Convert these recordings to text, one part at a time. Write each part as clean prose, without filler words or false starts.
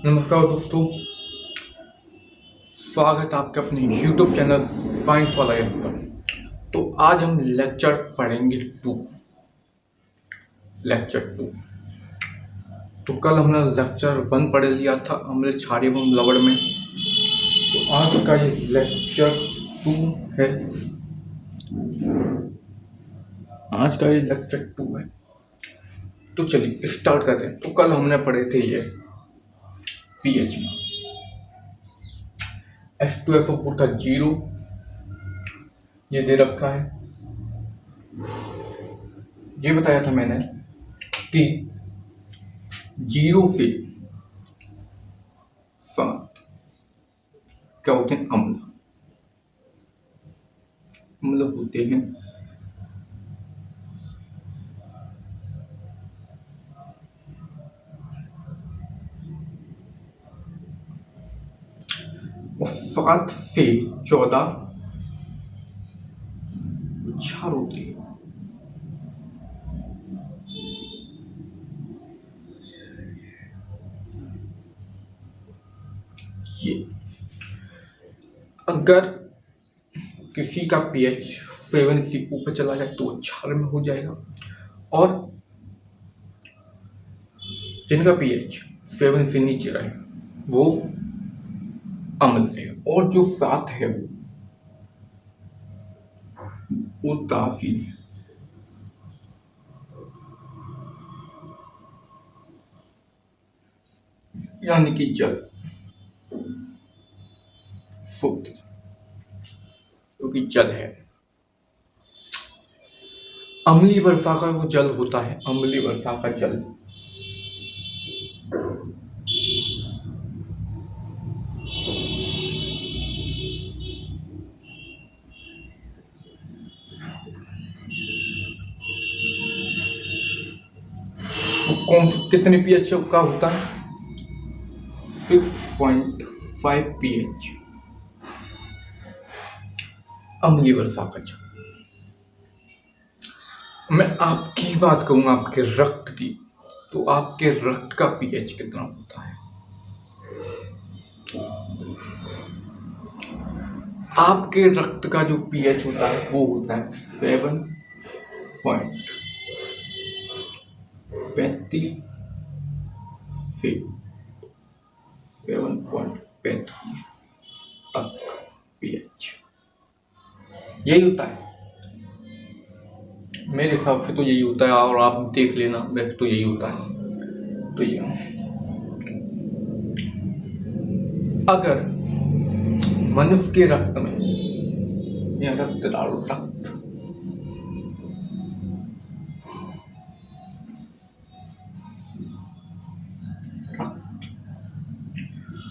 नमस्कार दोस्तों, स्वागत है आपके अपने YouTube channel science for life पर। तो आज हम लेक्चर पढ़ेंगे लेक्चर टू। तो कल हमने लेक्चर 1 पढ़ लिया था अम्ल क्षारीय एवं लवण में। तो आज का ये लेक्चर 2 है। तो चलिए स्टार्ट करते हैं। तो कल हमने पढ़े थे ये पीएच में H2SO4 था 0, ये दे रखा है। ये बताया था मैंने कि 0 से 7 क्या होते हैं, अम्ल होते हैं। और 7 से 14 क्षार होते हैं। ये अगर किसी का पीएच 7 से ऊपर चला जाए तो क्षार में हो जाएगा, और जिनका पीएच 7 से नीचे रहे वो अम्ल है, और जो 7 है वो ताफीन है। यानी कि जल शुद्ध, क्योंकि जल है। अम्लीय वर्षा का वो जल होता है, अम्लीय वर्षा का जल कितने पीएच का होता है? 6.5 पीएच अम्लीय वर्षा का जल। मैं आपकी बात करूंगा, आपके रक्त की, तो आपके रक्त का पीएच कितना होता है? आपके रक्त का जो पीएच होता है वो होता है 7.35 से 7.35 तक पीएच, यही होता है मेरे हिसाब से। तो यही होता है, और आप देख लेना, वैसे तो यही होता है। तो ये अगर मनुष्य के रक्त में या रक्त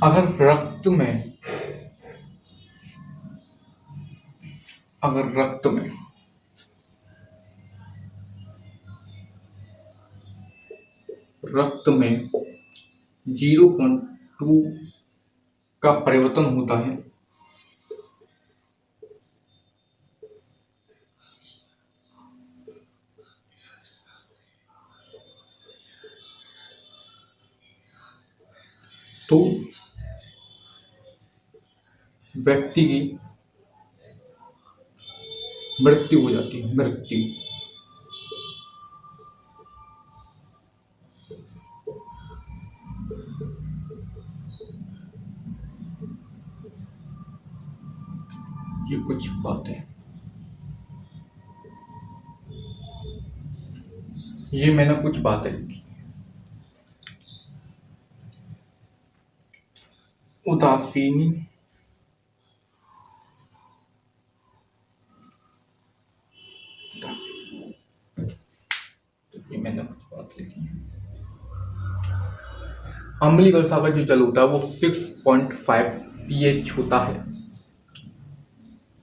अगर रक्त में रक्त में 0.2 का परिवर्तन होता है तो व्यक्ति की मृत्यु हो जाती है। ये कुछ बातें, ये मैंने कुछ बातें लिखी। उदासीनी ये मैंने कुछ बात लिखी है। अम्लीय वर्षा का जो जल होता है वो 6.5 पीएच होता है।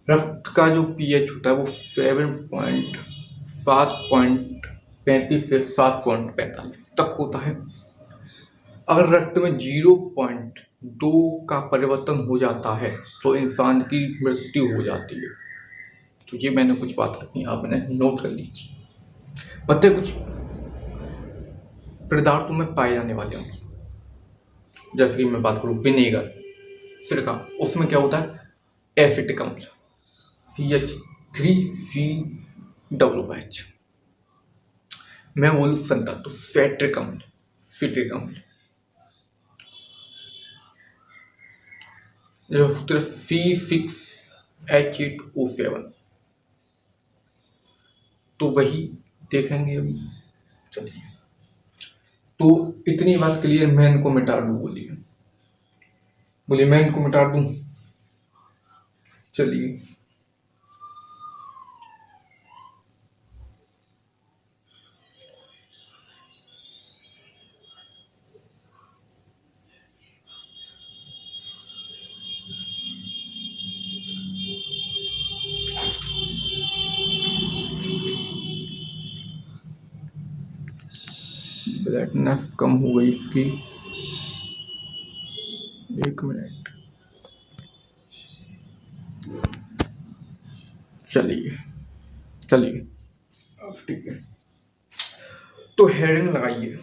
रक्त का जो पीएच होता है वो 7.35 से 7.45 तक होता है। अगर रक्त में 0.2 का परिवर्तन हो जाता है तो इंसान की मृत्यु हो जाती है। तो ये मैंने कुछ बात रखी, आपने नोट कर लीजिए। पता है कुछ पदार्थों में पाए जाने वाले जैसे कि मैं बात करूँ विनेगर, सिरका, उसमें क्या होता है एसिटिक अम्ल CH3COOH। मैं बोलूँ संता तो सेट्रिक अम्ल, सिट्रिक अम्ल, जो सूत्र C6H8O7, तो वही देखेंगे अभी। चलिए, तो इतनी बात क्लियर, मैं इनको मिटा दूँ, बोलिए बोलिए मैं इनको मिटा दूँ। चलिए, ब्राइटनेस कम हो गई इसकी, एक मिनट। चलिए चलिए, अब ठीक है। तो हेडिंग लगाइए,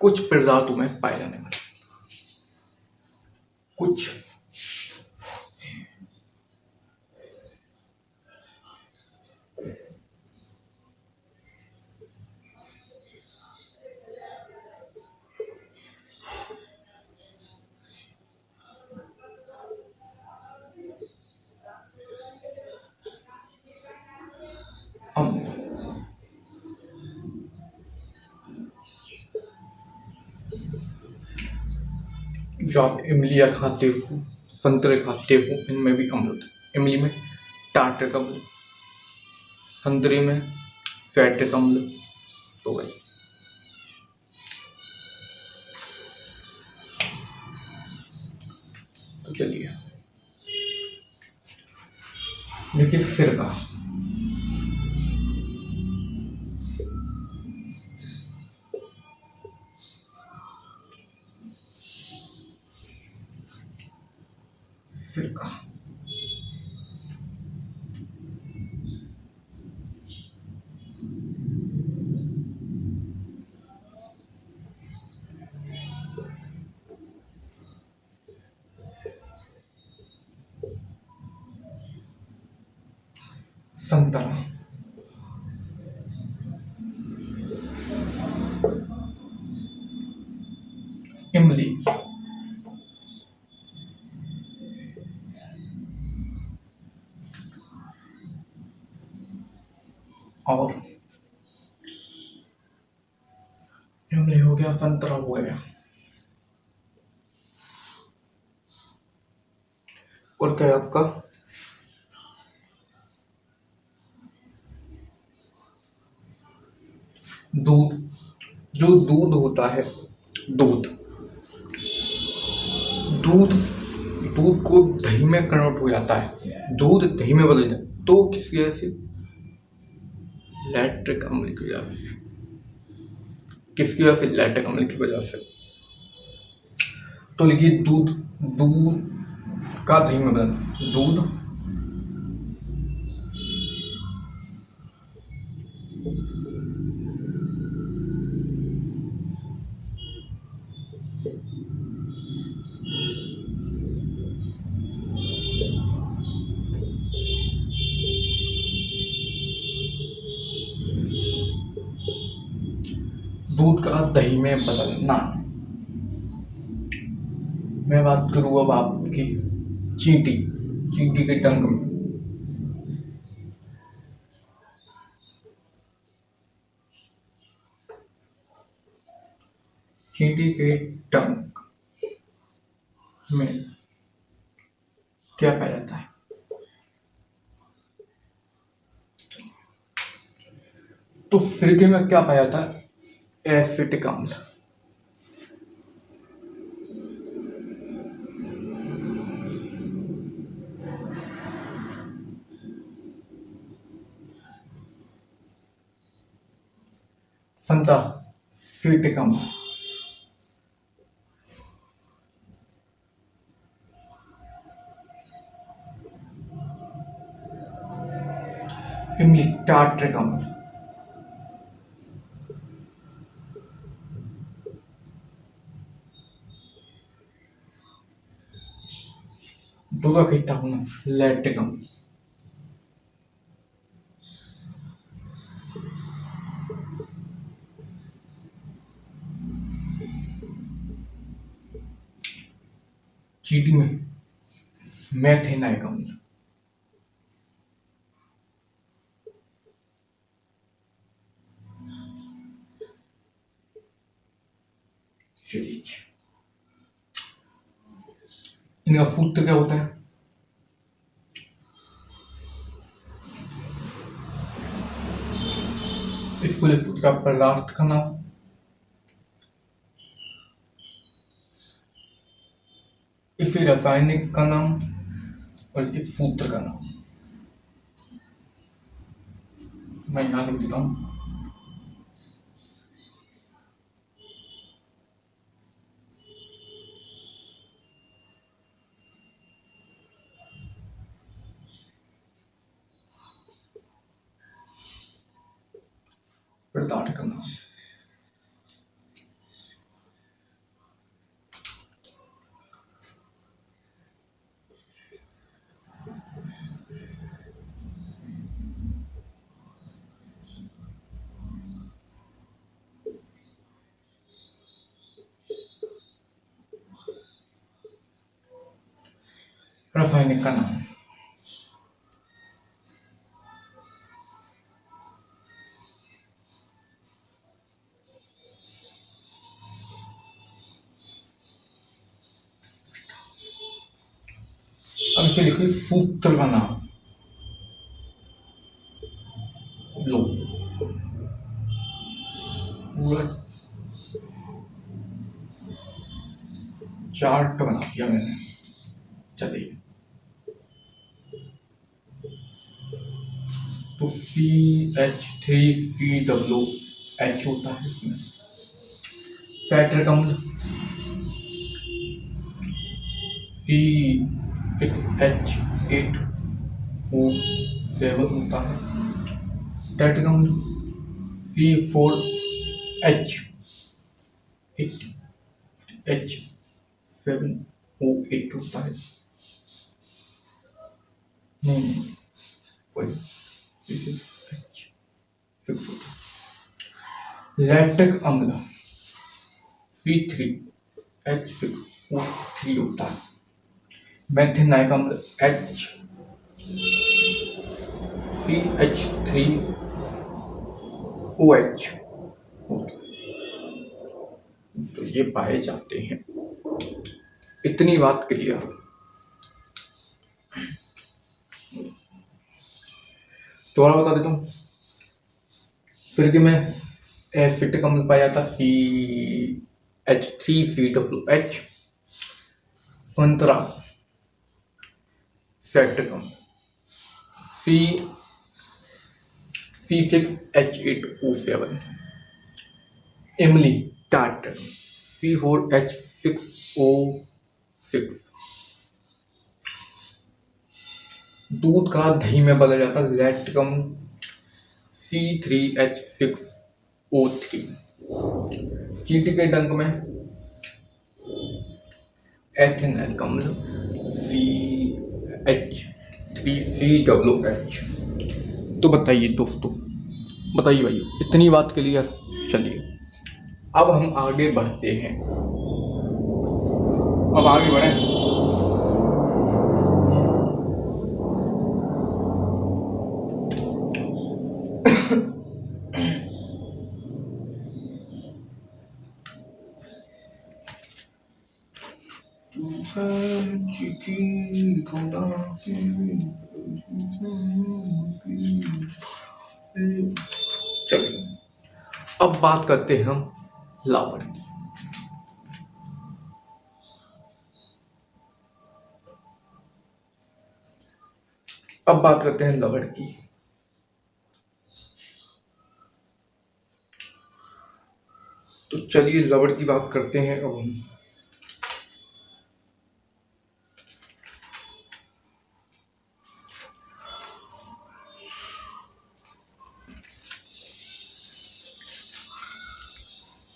कुछ प्रजातियों में पाए जाने वाले कुछ अम्ल। जो आप इमलियाँ खाते हो, संतरे खाते हो, इनमें भी अम्ल होता है। इमली में टार्ट्रिक अम्ल, संतरे में सैट्रिक अम्ल। तो भाई तो चलिए, देखिए सिरका, सिरका संतरा, इमली, और इमली हो गया, संतरा हो गया, और क्या है आपका दूध। जो दूध होता है, दूध दूध दूध को दही में कन्वर्ट हो जाता है, दूध दही में बदल जाता है, तो किसकी वजह से लैक्टिक अम्ल की वजह से। किसकी वजह से लैक्टिक अम्ल की वजह से। तो लिखिए दूध, दूध का दही में बदल, दूध दूध का दही में बदलना। मैं बात करूँ अब आपकी चींटी, चींटी के डंक में। चींटी के डंक में क्या पाया जाता है। तो सिरके में क्या पाया जाता है, एसिटिक अम्ल। संता सिटिक अम्ल, इमली टार्ट्रिक अम्ल, दो का इकट्ठा होना लैक्टिक अम्ल। चीटी में मेथेनाइक अम्ल। चलिए, इनका सूत्र क्या होता है? इस पूरे सूत्र का पदार्थ का नाम, इसे रासायनिक का नाम और इसे सूत्र का नाम मैं यहाँ लिख देता हूँ। पदार्थ का नाम, रासायनिक का नाम, अब इसे लिखिए सूत्र का नाम। लो, पूरा चार्ट बना दिया मैंने। चलिए, तो CH3COOH होता है इसमें। साइट्रिक अम्ल C6H8O7 होता है। टाइट्रिक अम्ल C4H8H7O8 होता है। नहीं, वही H6 होता है। लैक्टिक अम्ल C3H6O3 होता है। मेथेनाइक अम्ल CH3OH होता है। तो ये पाए जाते हैं। इतनी बात क्लियर। दोबारा बता देता हूँ। सिरके में एसिटिक अम्ल पाया जाता CH3COOH। संतरा साइट्रिक अम्ल C6H8O7। इमली टार्टर C4H6O6। दूध का दही में बदल जाता लैक्टिक अम्ल C3H6O3। चींटी के डंक में एथेनाइक अम्ल CH3COOH। तो बताइए दोस्तों, बताइए भाई, इतनी बात क्लियर। चलिए, अब हम आगे बढ़ते हैं। अब आगे बढ़े। चलिए, अब बात करते हैं हम लवण की। अब बात करते हैं लवण की। तो चलिए लवण की बात करते हैं अब हम।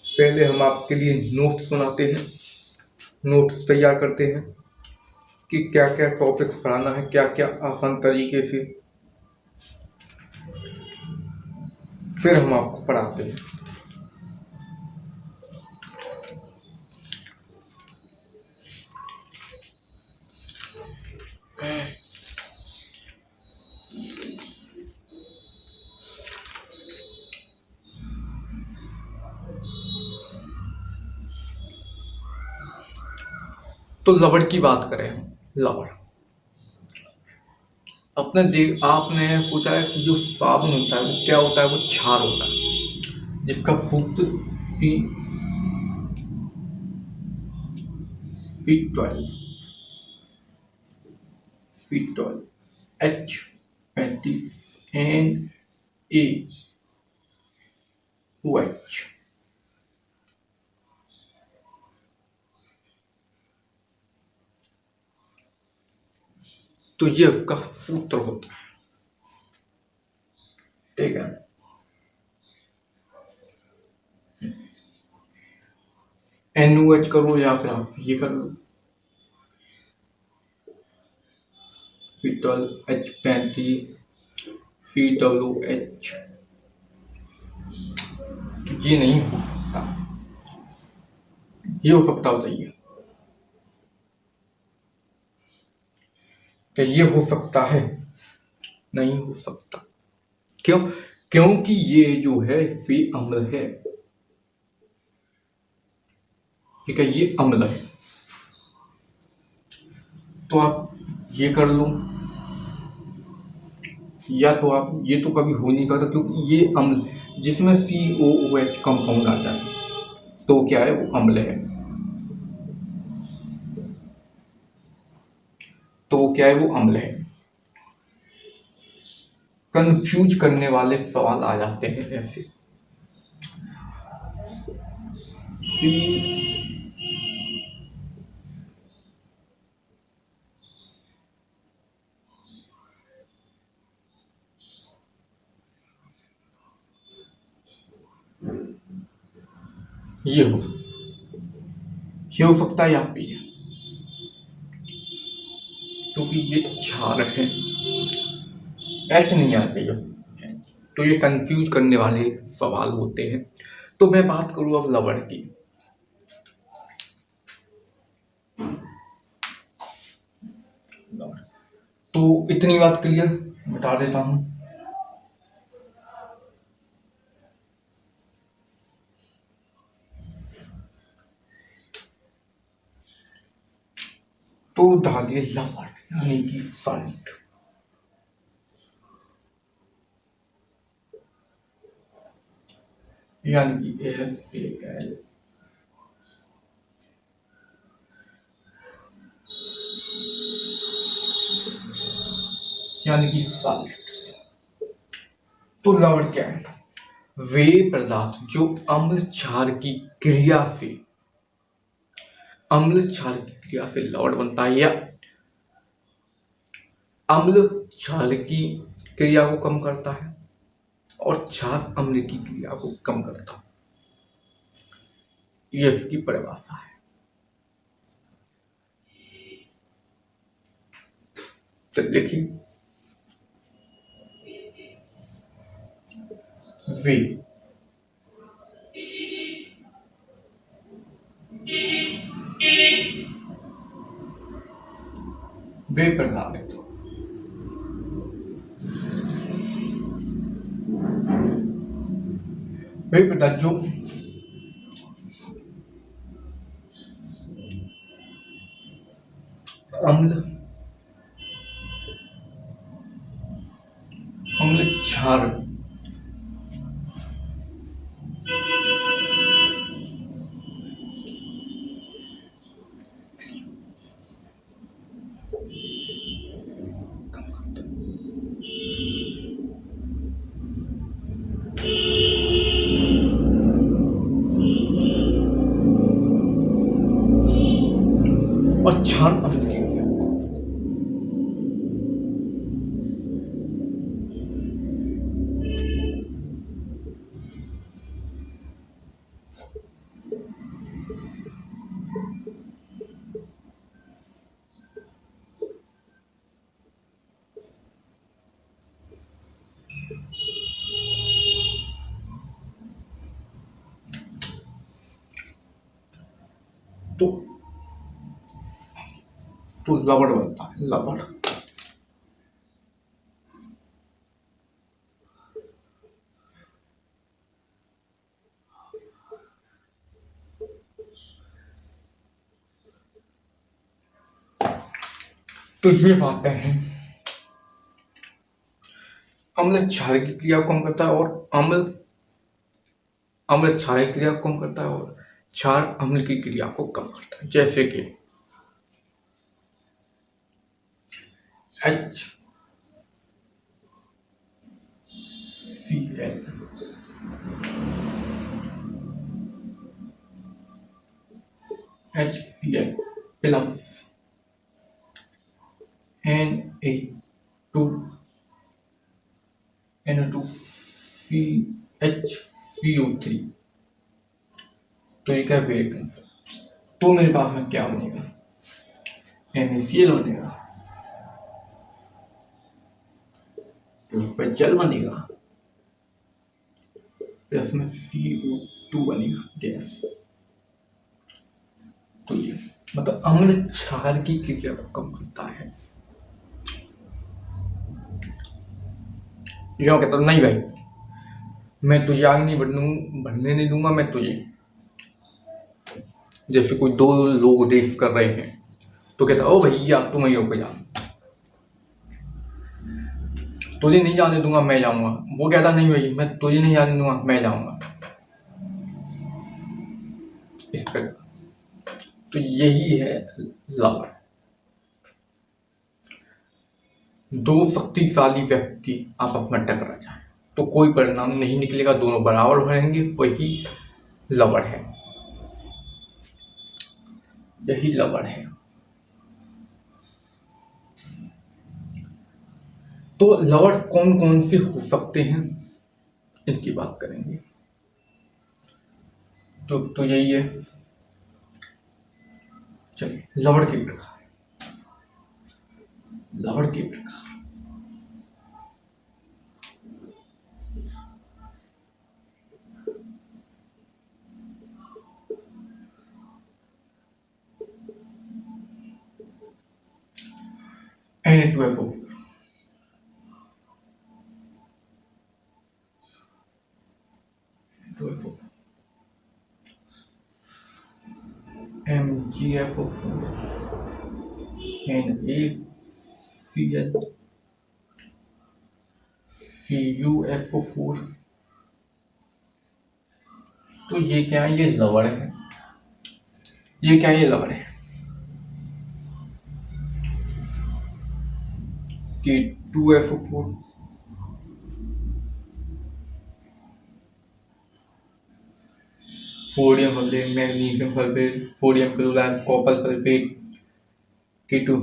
पहले हम आपके लिए नोट्स बनाते हैं, नोट्स तैयार करते हैं। कि क्या क्या टॉपिक्स पढ़ाना है, क्या क्या आसान तरीके से, फिर हम आपको पढ़ाते हैं। तो लवड़ की बात करें हम। लवड़ आपने सोचा है कि जो साबुन होता है वो क्या होता है? वो क्षार होता है, जिसका सूत्र C12 H35NaOH। तो ये उसका सूत्र होता है, ठीक है। NaOH करो या फिर आप ये कर लो, C12H35COOH। तो ये नहीं हो सकता, ये हो सकता, बताइए क्या ये हो सकता है? नहीं हो सकता। क्यों? क्योंकि ये जो है ये अम्ल है, ठीक है, ये अम्ल है। तो आप ये कर लो, या तो आप ये तो कभी हो नहीं सकता, क्योंकि ये अम्ल जिसमें COOH कंपाउंड आता है तो क्या है? वो अम्ल है। तो क्या है? वो अम्ल है। कंफ्यूज करने वाले सवाल आ जाते हैं ऐसे कि ये हो सकता है, यहाँ पे क्योंकि ये क्षार है, एच नहीं आना चाहिए। तो ये कंफ्यूज करने वाले सवाल होते हैं। तो मैं बात करूँ अब लवण की। तो इतनी बात क्लियर, बता देता हूं। तो डालिए लवण यानी कि सॉल्ट, यानी कि SAL, यानी कि सॉल्ट। तो लवण क्या है? वे पदार्थ जो अम्ल क्षार की क्रिया से लवण बनता है, या अम्ल क्षार की क्रिया को कम करता है और क्षार अम्ल की क्रिया को कम करता है। ये इसकी परिभाषा है। तो देखिए, वे वे पदार्थ जो अम्ल क्षार और क्षार अम्ल की क्रिया। तो लवण बनता है, लवण। तो ये बातें हैं। अम्ल क्षार की क्रिया को कम करता है और अम्ल अम्ल क्षार की क्रिया को कम करता है और क्षार अम्ल की क्रिया को कम करता है। जैसे कि HCl HCl plus Na2 NO2CHCO3। तो ये क्या रिएक्शन है? तो मेरे पास में क्या बनेगा? NaCl बनेगा, प्लस में जल बनेगा, प्लस में CO2 बनेगा, गैस। तो ये मतलब अम्ल क्षार की क्रिया को कम करता है। यो कहता नहीं भाई, मैं तुझे आग नहीं बढ़ने नहीं दूंगा मैं तुझे। जैसे कोई दो लोग रेस कर रहे हैं तो कहता ओ भैया तुम ही रुक जा, तुझे नहीं जाने दूंगा मैं जाऊंगा। वो कहता नहीं भाई मैं तुझे नहीं जाने दूंगा मैं जाऊंगा, इस प्रकार। तो यही है लवण। दो शक्तिशाली व्यक्ति आपस में टकरा जाए तो कोई परिणाम नहीं निकलेगा, दोनों बराबर रहेंगे, वही लवण है, यही लवण है। तो लवण कौन कौन से हो सकते हैं इनकी बात करेंगे। तो यही है। चलिए लवण के प्रकार, लवण के प्रकार। Na2SO4, MgFO4, NaCl, CuSO4। तो ये क्या है? ये लवण है। ये क्या है? ये लवण है। K2SO4, sodium sulphate, magnesium sulphate, sodium chloride, copper sulphate, K2,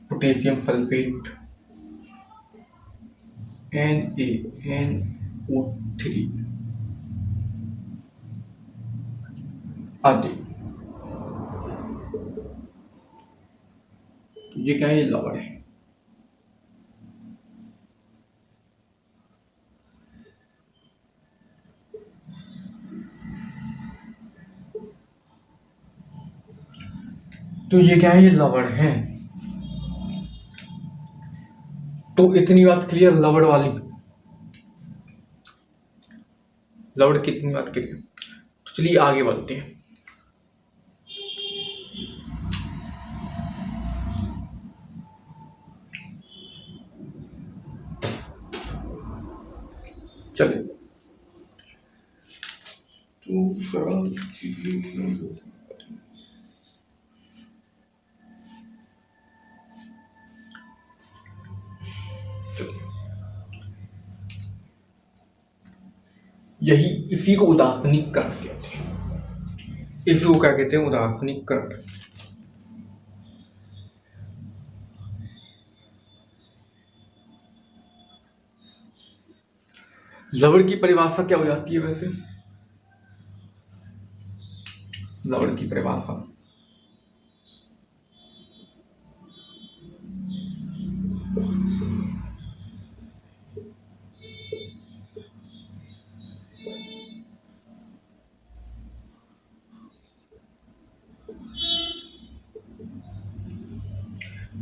potassium sulphate, NaNO3 आदि। तो ये क्या है? ये लवण है। तो ये क्या है? ये लवण है। तो इतनी बात क्लियर लवण वाली, लवण की इतनी बात क्लियर। तो चलिए आगे बढ़ते हैं। चलिए यही इसी को उदासीनीकरण कहते हैं। इसी को क्या कहते हैं? उदासीनीकरण। लवण की परिभाषा क्या हो जाती है वैसे? लवण की परिभाषा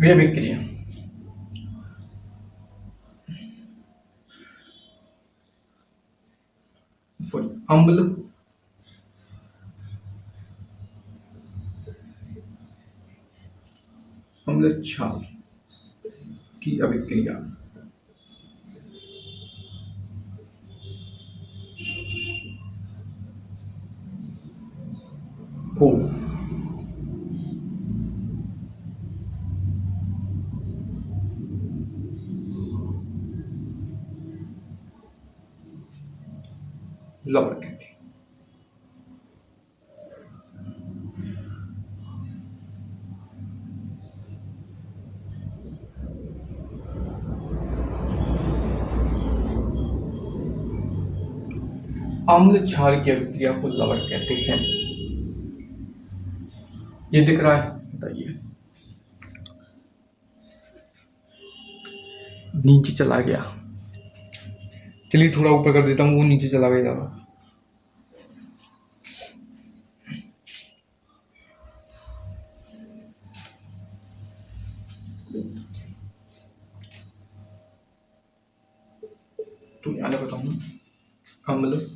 वे अभिक्रिया सॉरी अम्ल अम्ल क्षार की अभिक्रिया को लवण कहते हैं। अम्ल क्षार की अभिक्रिया को लवण कहते हैं। ये दिख रहा है, बताइए। नीचे चला गया, चलिए थोड़ा ऊपर कर देता हूँ, वो नीचे चला गया ज़्यादा। तो यहाँ बताऊँ अम्ल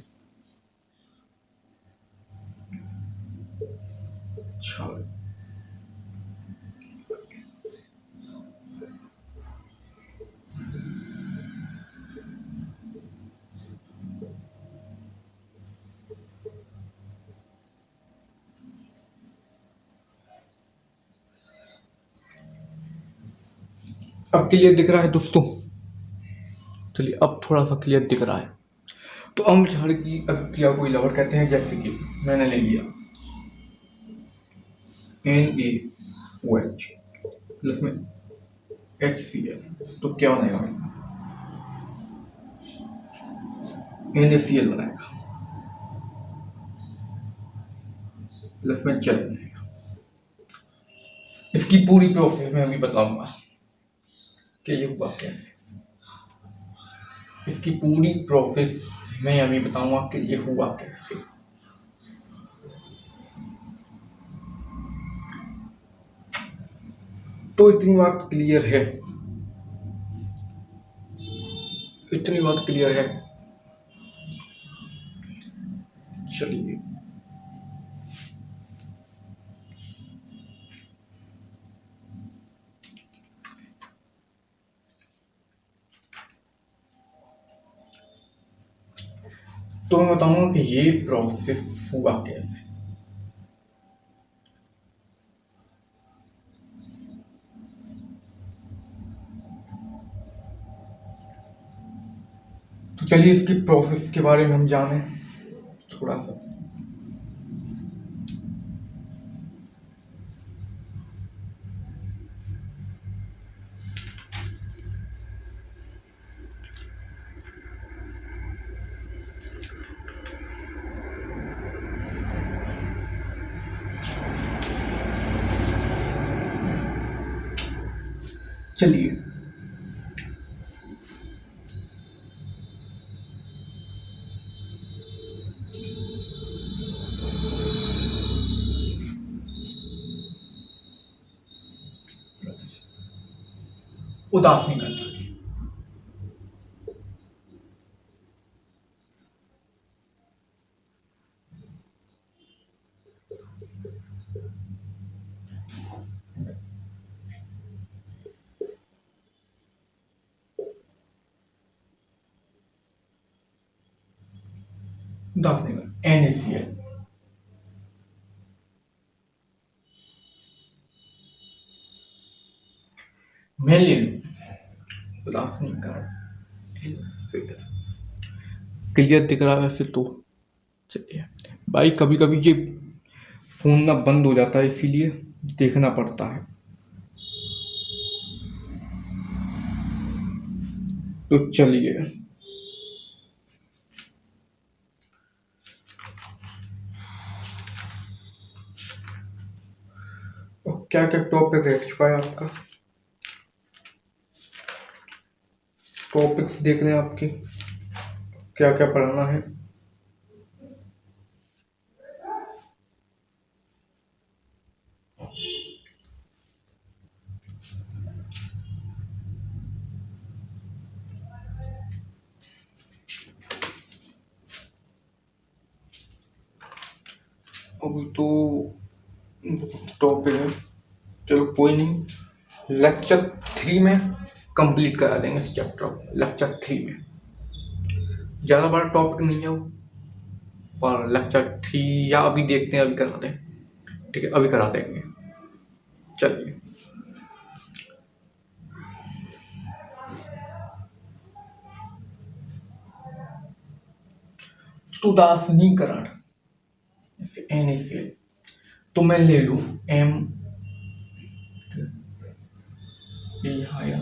क्षार अब क्लियर दिख रहा है दोस्तों? चलिए अब थोड़ा सा क्लियर दिख रहा है। तो अम्ल क्षार की अभिक्रिया को लवण कहते हैं। जैसे कि मैंने ले लिया NaOH प्लस में HCl, तो क्या बनेगा मेरे पास? NaCl बनाएगा प्लस में जल बनेगा। इसकी पूरी प्रोसेस में अभी बताऊंगा कि ये हुआ कैसे। इसकी पूरी प्रोसेस मैं अभी बताऊंगा कि ये हुआ कैसे। तो इतनी बात क्लियर है, इतनी बात क्लियर है। चलिए तो मैं बताऊंगा कि ये प्रोसेस हुआ कैसे। तो चलिए इसकी प्रोसेस के बारे में हम जाने थोड़ा सा। चलिए उदासीनीकरण उदासीनीकरण NaCl मेलिन उदासीनीकरण NaCl। क्लियर दिख रहा है वैसे तो? चलिए भाई, कभी कभी ये फोन ना बंद हो जाता है, इसीलिए देखना पड़ता है। तो चलिए क्या क्या टॉपिक रह चुका है आपका? टॉपिक्स देख लें आपके, क्या क्या पढ़ना है। अभी तो टॉपिक है, चलो कोई नहीं, लेक्चर 3 में कंप्लीट करा देंगे इस चैप्टर को। लेक्चर 3 में ज़्यादा बड़ा टॉपिक नहीं है वो, पर लेक्चर 3 या अभी देखते हैं, अभी कराते हैं, ठीक है, अभी करा देंगे। चलिए, उदासीनीकरण NaCl, तो मैं ले लूँ M, ये यहाँ आया,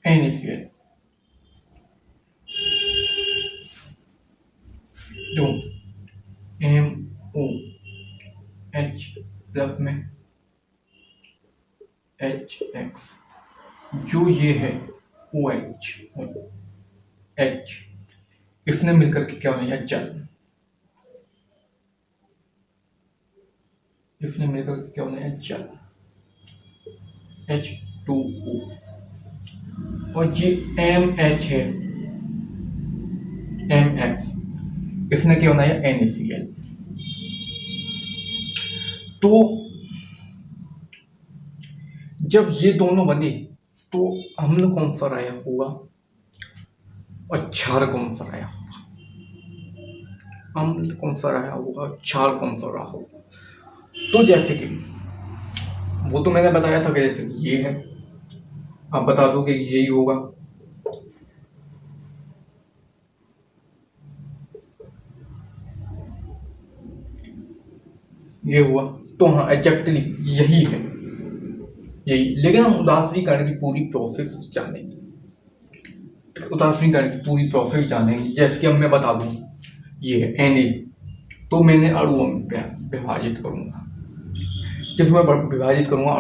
NaCl, तो MOH प्लस में HX, जो ये है OH H, इसने मिलकर के क्या बनाया जल, इसने मिलकर के क्या बनाया जल H2O, और ये MH है MX, इसने क्या बनाया NaCl। तो जब ये दोनों बने तो अम्ल कौन सा रहा होगा और क्षार कौन सा रहा होगा, अम्ल कौन सा रहा होगा, क्षार कौन सा रहा होगा। तो जैसे कि वो तो मैंने बताया था कि जैसे ये है, आप बता दो कि यही होगा, ये हुआ, तो हाँ एग्जैक्टली यही है, यही। लेकिन हम उदासीनीकरण की पूरी प्रोसेस जानेंगे, उदासीनीकरण की पूरी प्रोसेस जानेंगे। जैसे कि अब मैं बता दूं, ये है Na, तो मैंने अणुओं में विभाजित करूंगा, किसमें विभाजित करूंगा,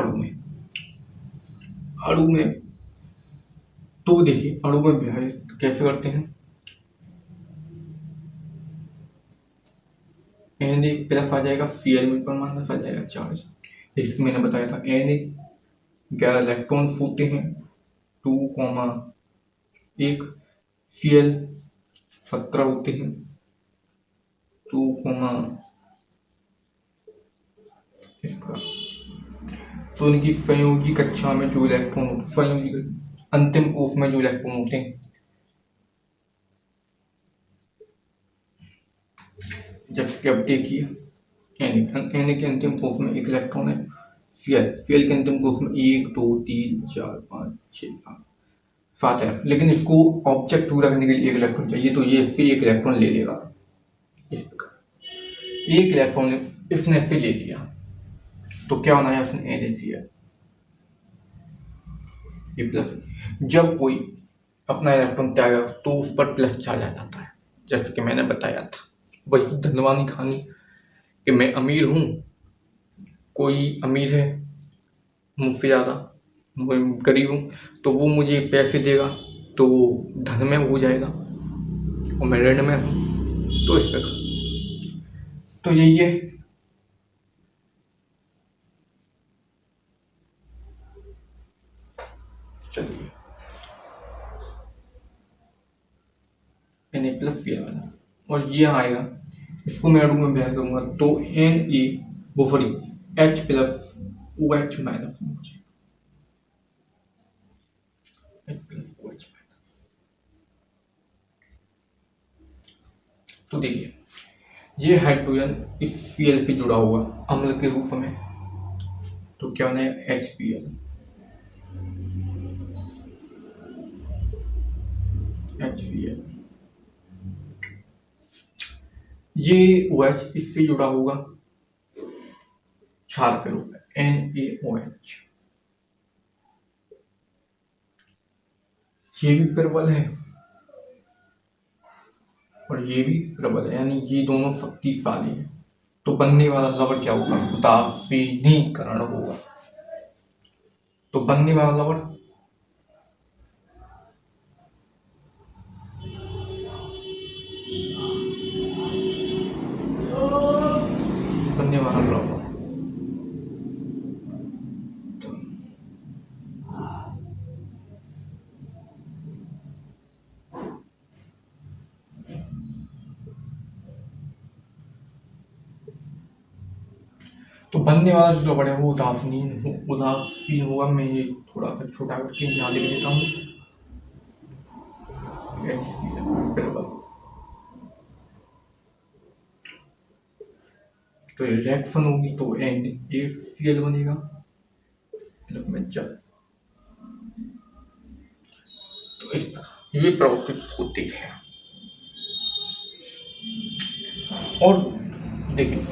अणु में। तो देखिए अणु में विभाजित कैसे करते हैं, Na प्लस आ जाएगा, Cl में परमाणु आ जाएगा चार्ज, इसको मैंने बताया था। Na 11 इलेक्ट्रॉन्स होते हैं, 2,1, Cl 17 होते हैं, 2, इस प्रकार। तो इनकी संयोजी कक्षा में जो इलेक्ट्रॉन, संयोजी अंतिम कोष में जो इलेक्ट्रॉन होते हैं, जैसे कि अब देखिए Na के अंतिम कोष में 1 इलेक्ट्रॉन है, Cl के अंतिम कोष में 1, 2, 3, 4, 5, 6, 7 है, लेकिन इसको ऑब्जेक्ट पूरा करने के लिए 1 इलेक्ट्रॉन चाहिए, तो ये इससे 1 इलेक्ट्रॉन ले लेगा, इस प्रकार 1 इलेक्ट्रॉन इसने से ले लिया, तो क्या बनाया इसने NaCl, ये प्लस। जब कोई अपना इलेक्ट्रॉन त्यागा तो उस पर प्लस चार्ज आ जाता है, जैसे कि मैंने बताया था, वही धनवानी कहानी कि मैं अमीर हूँ, कोई अमीर है मुझसे ज़्यादा, मैं गरीब हूँ, तो वो मुझे पैसे देगा तो धन में हो जाएगा, और मैं ऋण में हूँ, तो इस प्रकार। तो यही है, चलिए Na प्लस Cl माइनस, और ये आएगा, इसको मैं अणु में बयान करूंगा, तो H प्लस OH माइनस में मुझे H प्लस OH माइनस। तो देखिए ये हाइड्रोजन इस Cl से जुड़ा हुआ अम्ल के रूप में, तो क्या होना है HCl, ये OH इससे जुड़ा होगा क्षार के रूप में NaOH, ये भी प्रबल है और ये भी प्रबल है, यानी ये दोनों शक्तिशाली है, तो बनने वाला लवण क्या होगा, उदासीनीकरण होगा। तो बनने वाला लवण तो बनने वाला जो लवण है वो उदासीन होगा। मैं ये थोड़ा सा छोटा करके यहाँ लिख देता हूँ, HCl। तो रिएक्शन होगी तो NaCl बनेगा में जल। तो इस प्रकार ये प्रोसेस होती है। और देखिए,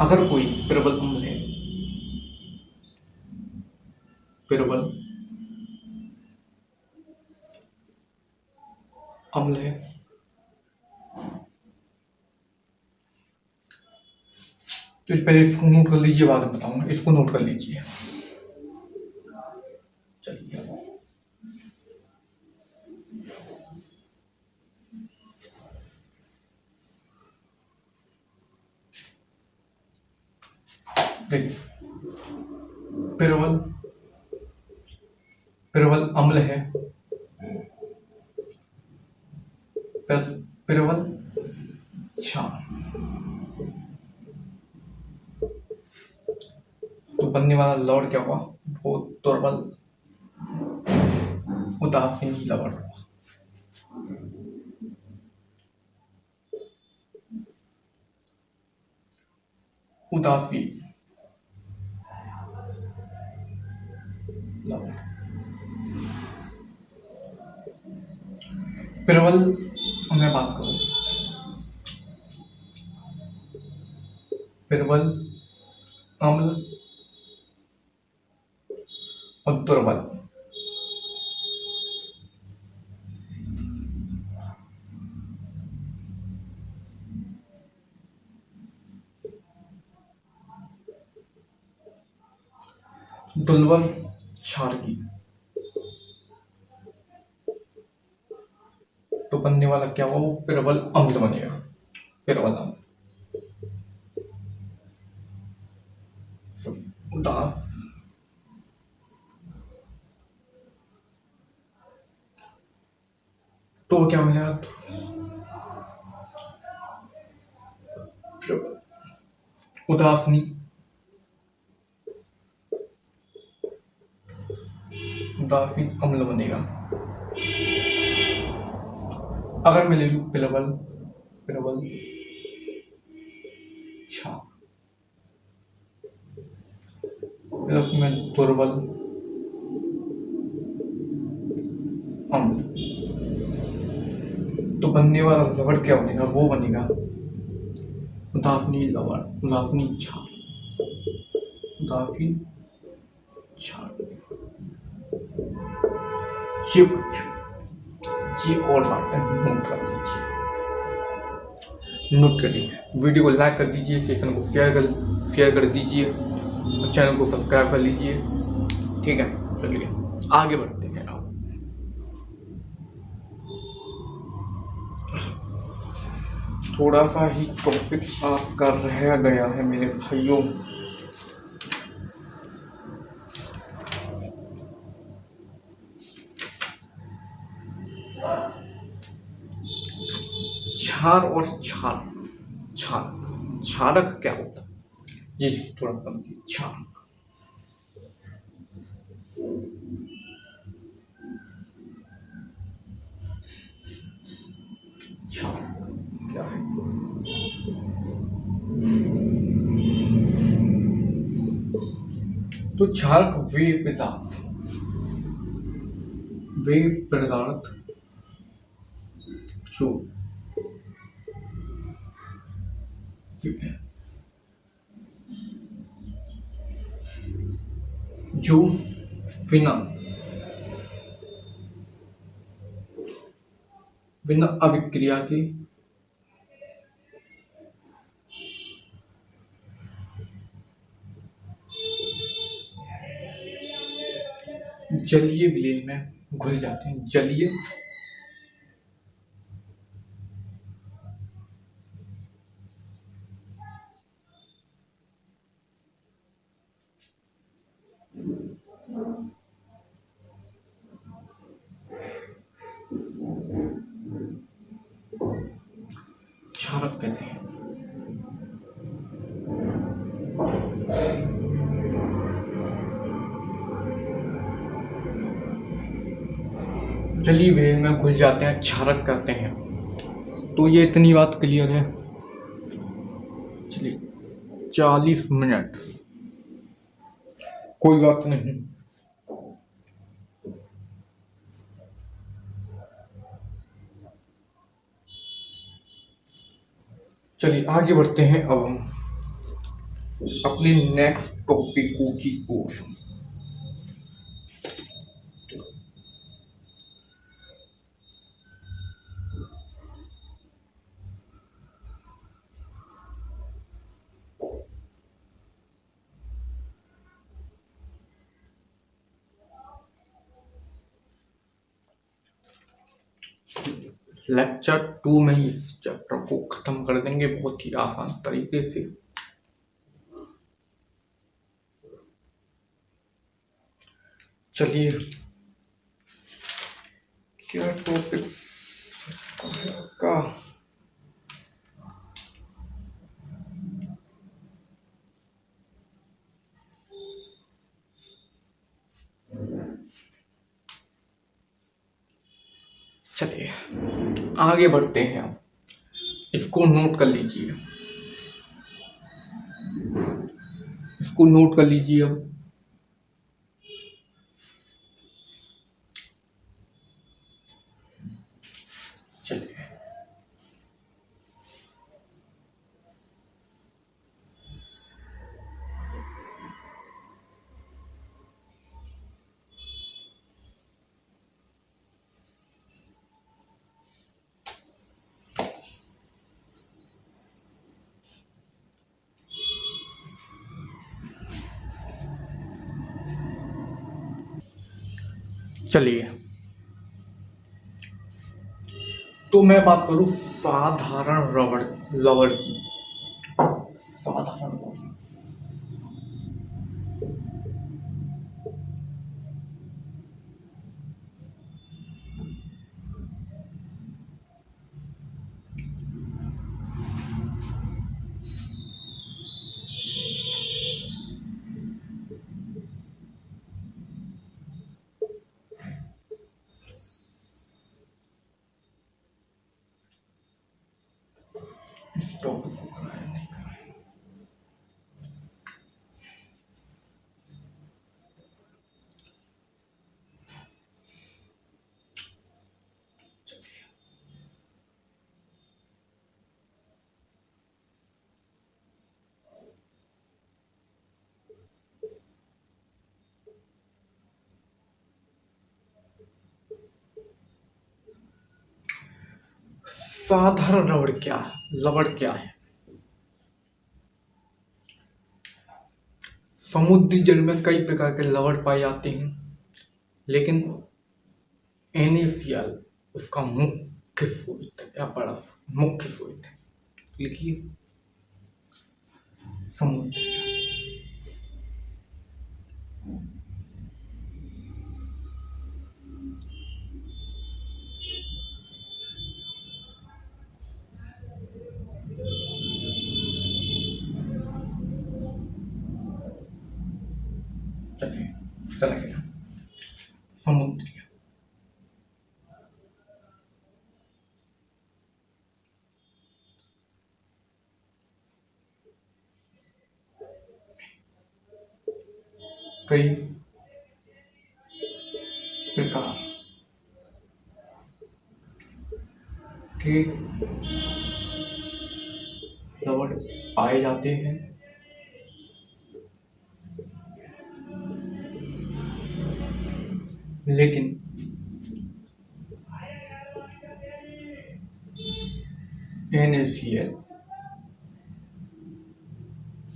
अगर कोई प्रबल अम्ल है, प्रबल अम्ल है, तो पहले इसको नोट कर लीजिए, बाद में बताऊंगा। इसको नोट कर लीजिए। चलिए, देखिए, प्रबल अम्ल है प्लस प्रबल क्षार, तो बनने वाला लवण क्या हुआ? वो दुर्बल उदासीन लवण हुआ। उदासीन लवण। प्रबल मैं बात करूं, प्रबल अम्ल और दुर्बल। दुर्बल क्षार की तो बनने वाला क्या हुआ? वो प्रबल अम्ल बनेगा, प्रबल अम्ल। उदास तो क्या हो जाएगा? उदासीन उदासीन अम्ल बनेगा। अगर मैं ले लूं प्रबल क्षार प्लस में दुर्बल अम्ल, तो बनने वाला लवण क्या बनेगा? वो बनेगा उदासीन लवण, उदासीन क्षार, उदासीन क्षार। ये और बातें नोट कर लीजिए, नोट करिए। वीडियो को लाइक कर दीजिए, सेशन को शेयर कर दीजिए और चैनल को सब्सक्राइब कर लीजिए। ठीक है, चलिए आगे बढ़ते हैं। आप थोड़ा सा ही टॉपिक आपका रह गया है मेरे भाइयों। क्षार और क्षारक क्या होता है, ये थोड़ा समझिए। क्षार क्या है? तो क्षारक वे पदार्थ जो बिना अभिक्रिया के जलीय विलयन में घुल जाते हैं। जलीय क्षारक कहते हैं। जली वेल में घुल जाते हैं, क्षारक करते हैं। तो ये इतनी बात क्लियर है। चलिए 40 मिनट, कोई बात नहीं। चलिए आगे बढ़ते हैं अब हम अपने नेक्स्ट टॉपिक की ओर। लेक्चर 2 में ही इस चैप्टर को खत्म कर देंगे बहुत ही आसान तरीके से। चलिए क्या टॉपिक का चलिए आगे बढ़ते हैं। इसको नोट कर लीजिए, इसको नोट कर लीजिए अब। चलिए चलिए तो मैं बात करूं साधारण रबड़ लवड़ की। साधारण रबड़ इस टॉपिक को कराया नहीं कराया। साधारण रबड़ क्या है, लवड़ क्या है? समुद्री जल में कई प्रकार के लवड़ पाए जाते हैं, लेकिन NaCl उसका मुख्य स्रोत है या बड़ा मुख्य स्रोत है। लिखिए समुद्र। चलिए चला गया समुद्री। कई प्रकार के लवड़ पाए जाते हैं, लेकिन NaCl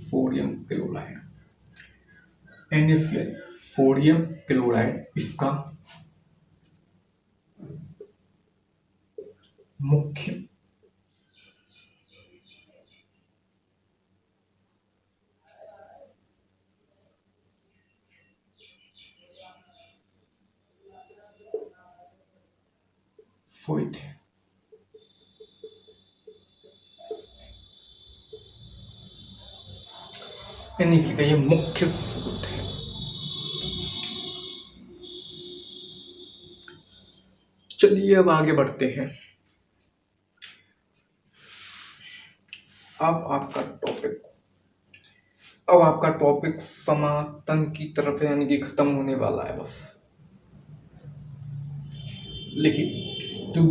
sodium chloride, NaCl sodium chloride इसका मुख्य स्रोत है। NaCl का ये मुख्य स्रोत है। चलिए अब आगे बढ़ते हैं। अब आपका टॉपिक अब आपका टॉपिक समापन की तरफ है, यानी कि खत्म होने वाला है बस। लेकिन जो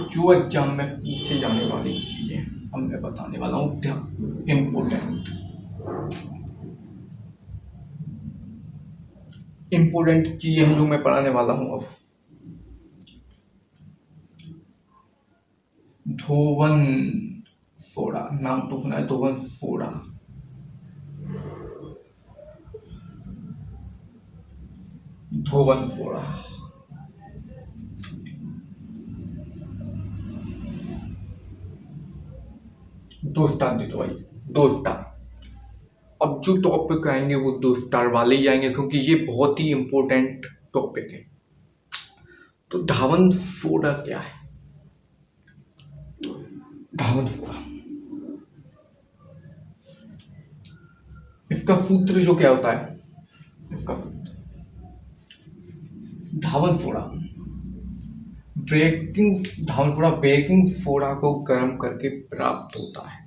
जो एग्जाम में पूछे जाने वाली चीजें अब मैं बताने वाला हूँ, इम्पोर्टेंट चीजें हैं जो मैं पढ़ाने वाला हूँ अब। धोवन सोडा, नाम तो सुना है, धोवन सोडा। धोवन सोडा दो स्टार दे दो भाई, 2 स्टार। अब जो टॉपिक आएंगे वो 2 स्टार वाले ही आएंगे, क्योंकि ये बहुत ही इम्पोर्टेंट टॉपिक है। तो धावन सोडा क्या है? धावन सोडा, इसका सूत्र जो क्या होता है, इसका सूत्र धावन सोडा धावन सोडा बेकिंग सोडा को गर्म करके प्राप्त होता है।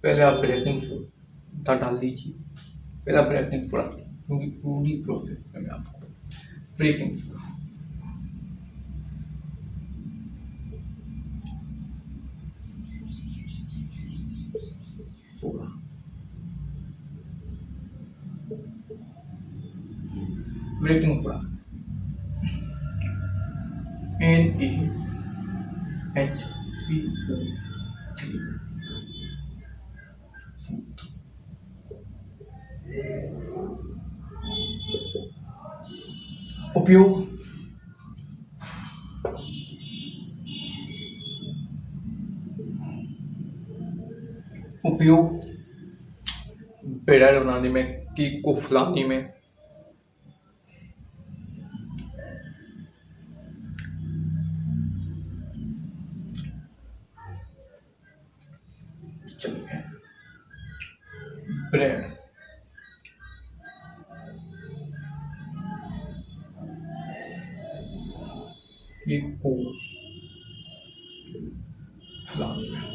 पहले आप बेकिंग सोडा डाल दीजिए, पहले आप बेकिंग सोडा, क्योंकि पूरी प्रोसेस में मैं आपको baking soda, soda baking soda NaHCO3 सूत्र। उपयोग उपयोग बेड़ा बनाने में, केक को फुलाने में, चलिए ब्रेड, केक को फुलाने में,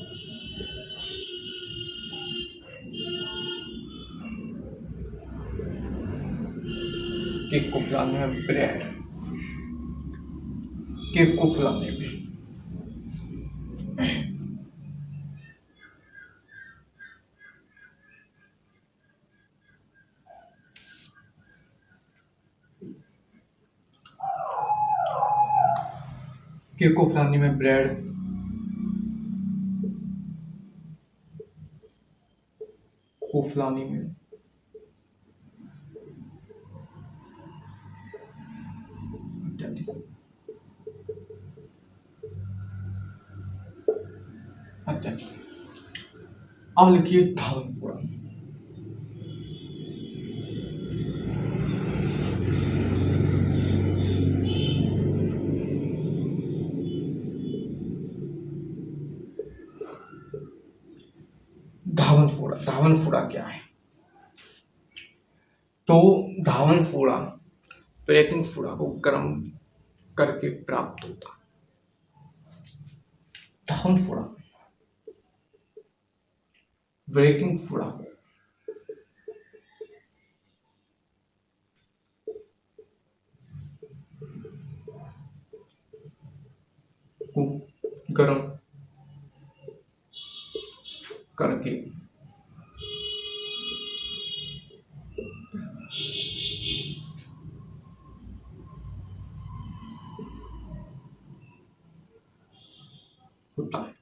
केक को फुलाने में, ब्रेड केक को फुलाने में, केक को फुलाने में, ब्रेड को फुलाने में, अब लिखिए धावन सोडा। धावन सोडा क्या है? तो धावन सोडा बेकिंग सोडा को गर्म करके प्राप्त होता है। धावन सोडा बेकिंग सोडा को गर्म करके होता है।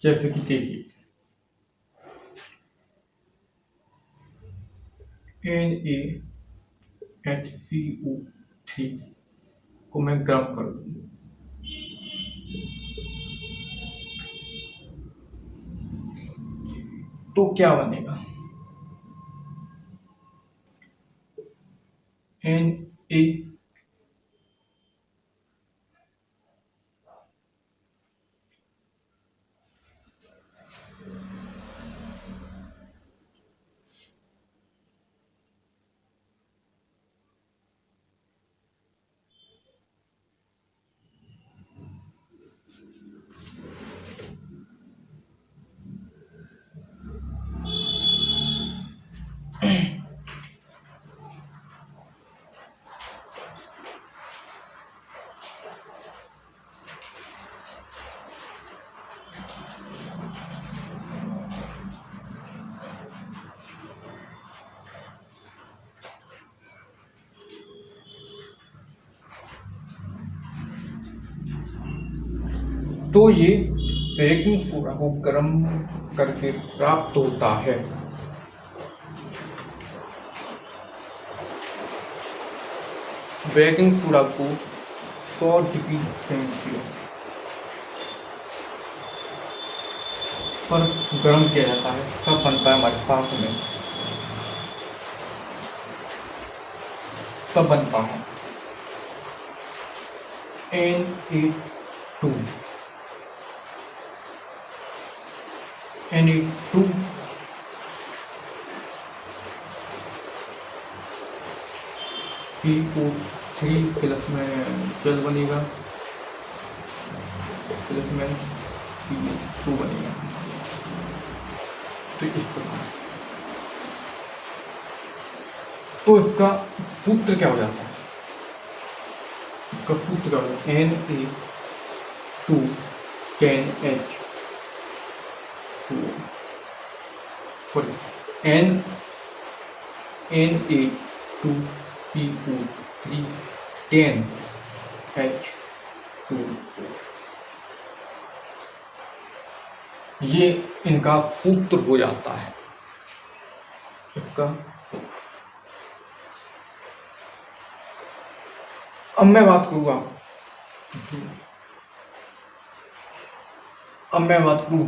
जैसे कि देखिए NaHCO3 को मैं गर्म कर दूंगा, तो क्या बनेगा? Na तो ये बेकिंग सोडा को गर्म करके प्राप्त होता है। बेकिंग सोडा को 100 डिग्री सेल्सियस पर गर्म किया जाता है, तब बनता है हमारे पास में, तब बनता है Na2 Na2 CO3 प्लस में जल बनेगा, प्लस में CO2 बनेगा। तो इस प्रकार, तो इसका सूत्र क्या हो जाता है? इसका सूत्र क्या हो जाता है? Na2 10H sorry Na2PO3 10H2। ये इनका सूत्र हो जाता है, इसका सूत्र। अब मैं बात करूँगा,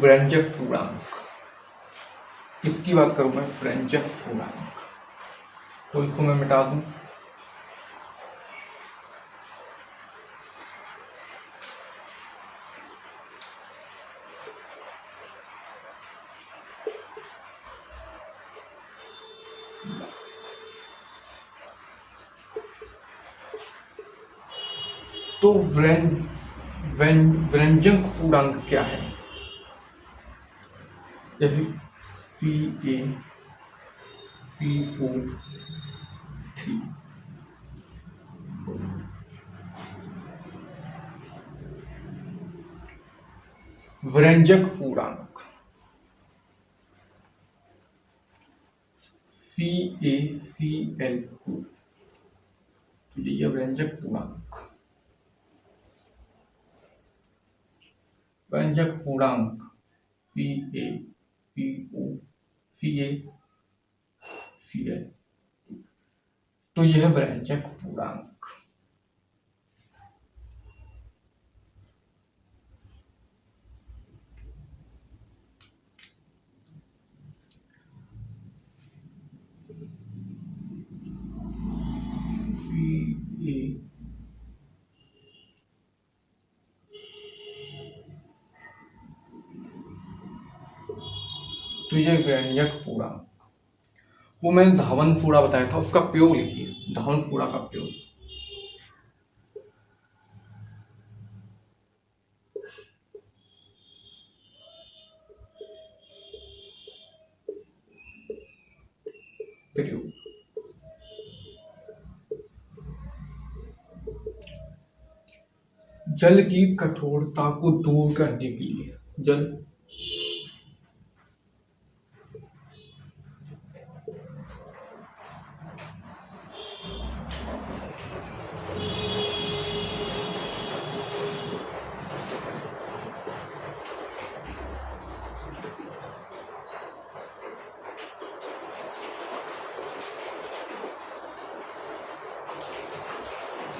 व्यंजक पूर्णांक। किसकी बात करूँ मैं? व्यंजक पूर्णांक। तो इसको मैं मिटा दूं। तो व्यंजक पूर्णांक क्या है? जैसे CaPO3 व्यंजक पूर्णांक CaCl2, तो ये व्यंजक पूर्णांक। व्यंजक पूर्णांक CaPO CaCl, तो यह व्यंजक पूर्णांक। तो ये व्यंजक पूर्णांक, वो मैंने धावन फूड़ा बताया था, उसका प्रयोग लिखिए, धावन फूड़ा का प्रयोग। प्रयोग जल की कठोरता को दूर करने के लिए, जल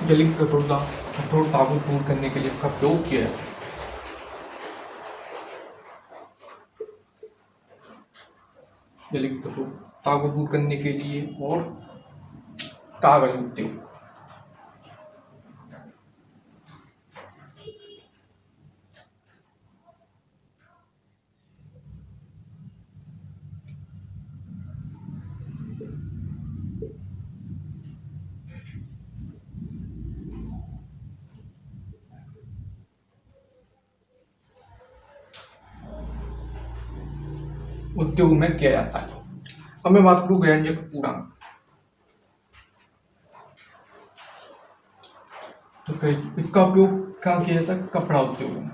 जल की कठोरता को दूर करने के लिए इसका प्रयोग किया है। जल की कठोरता को दूर करने के लिए और कागज उद्योग, उद्योग में किया जाता है। अब मैं बात करूं व्यंजक पूर्णांक, तो इसका उपयोग कहाँ किया जाता है? कपड़ा उद्योग में।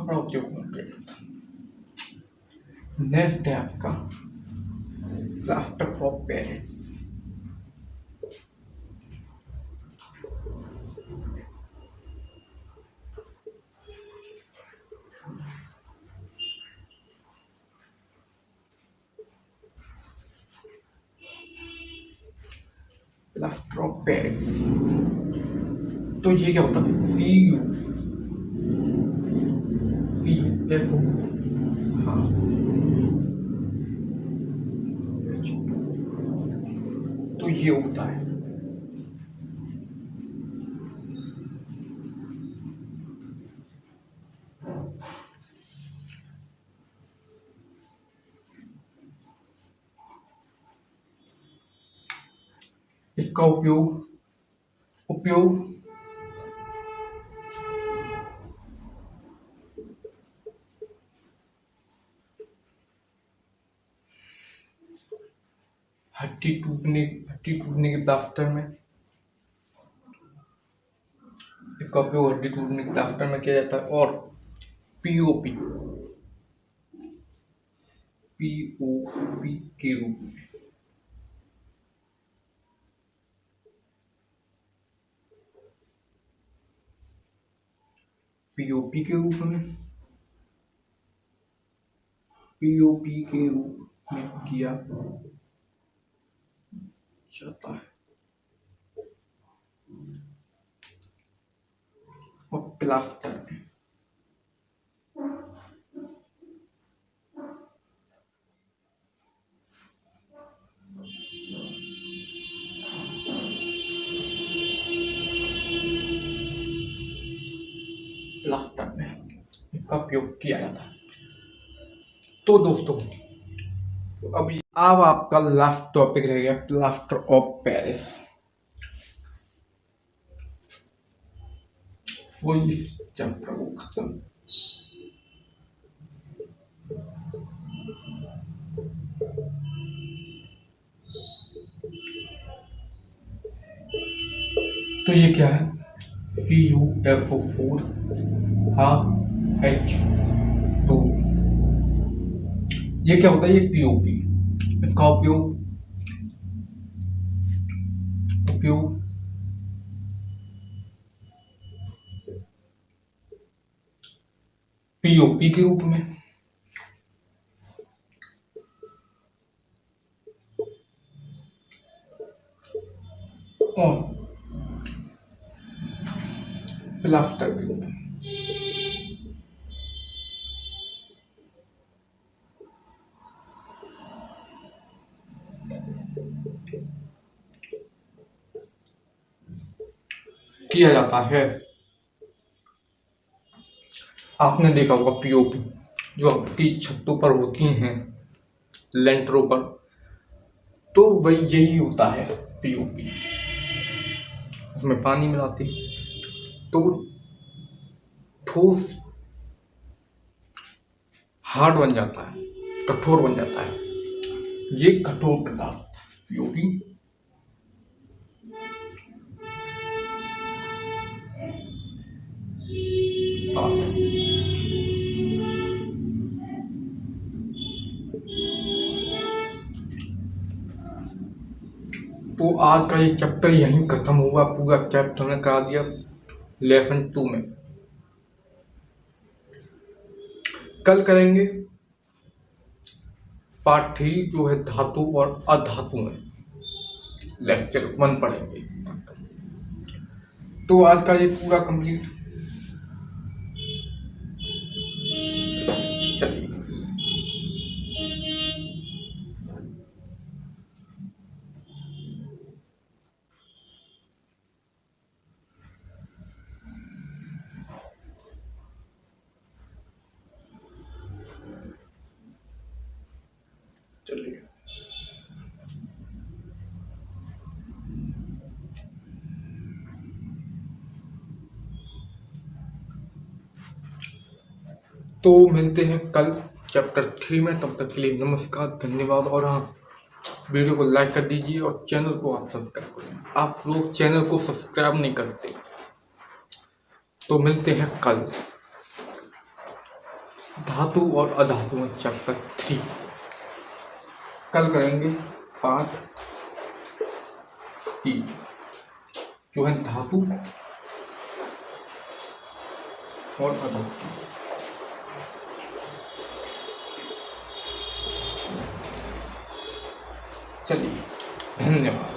कपड़ा उद्योग मंत्री था। नेक्स्ट है आपका plaster of Paris. Plaster of Paris तो ये क्या होता है? CU हाँ, तो ये होता है। इसका उपयोग हड्डी टूटने के प्लास्टर में, इसका उपयोग हड्डी टूटने के प्लास्टर में किया जाता है। और पीओपी के रूप में, पीओपी के रूप में किया जाता है। और प्लास्टर में इसका उपयोग किया जाता है। तो दोस्तों अभी अब आपका लास्ट टॉपिक रह गया प्लास्टर ऑफ पेरिस। वो इस चैप्टर को खत्म। तो ये क्या है? CuFO4 H2। ये क्या होता है? ये पीओपी। इसका उपयोग पीओपी के रूप में और प्लास्टर के रूप में किया जाता है। आपने देखा होगा पीओपी जो आपकी छतों पर होती हैं, लेंटरों पर, तो वही यही होता है पीओपी। उसमें पानी मिलाते तो ठोस हार्ड बन जाता है, कठोर बन जाता है। ये कठोर पदार्थ पीओपी तो आज का ये चैप्टर यहीं खत्म हुआ। पूरा चैप्टर ने करा दिया लेसन 2 में। कल करेंगे पार्ट 3 जो है धातु और अधातु में, लेक्चर 1 पढ़ेंगे। तो आज का ये पूरा कंप्लीट। चलिए चलिए तो मिलते हैं कल चैप्टर 3 में। तब तक के लिए नमस्कार, धन्यवाद। और हाँ, वीडियो को लाइक कर दीजिए और चैनल को आप सब्सक्राइब करें। आप लोग चैनल को सब्सक्राइब नहीं करते। तो मिलते हैं कल। धातु और अधातु में चैप्टर 3 कल करेंगे। पार्ट 3 जो है धातु और अधातु। चलिए, धन्यवाद।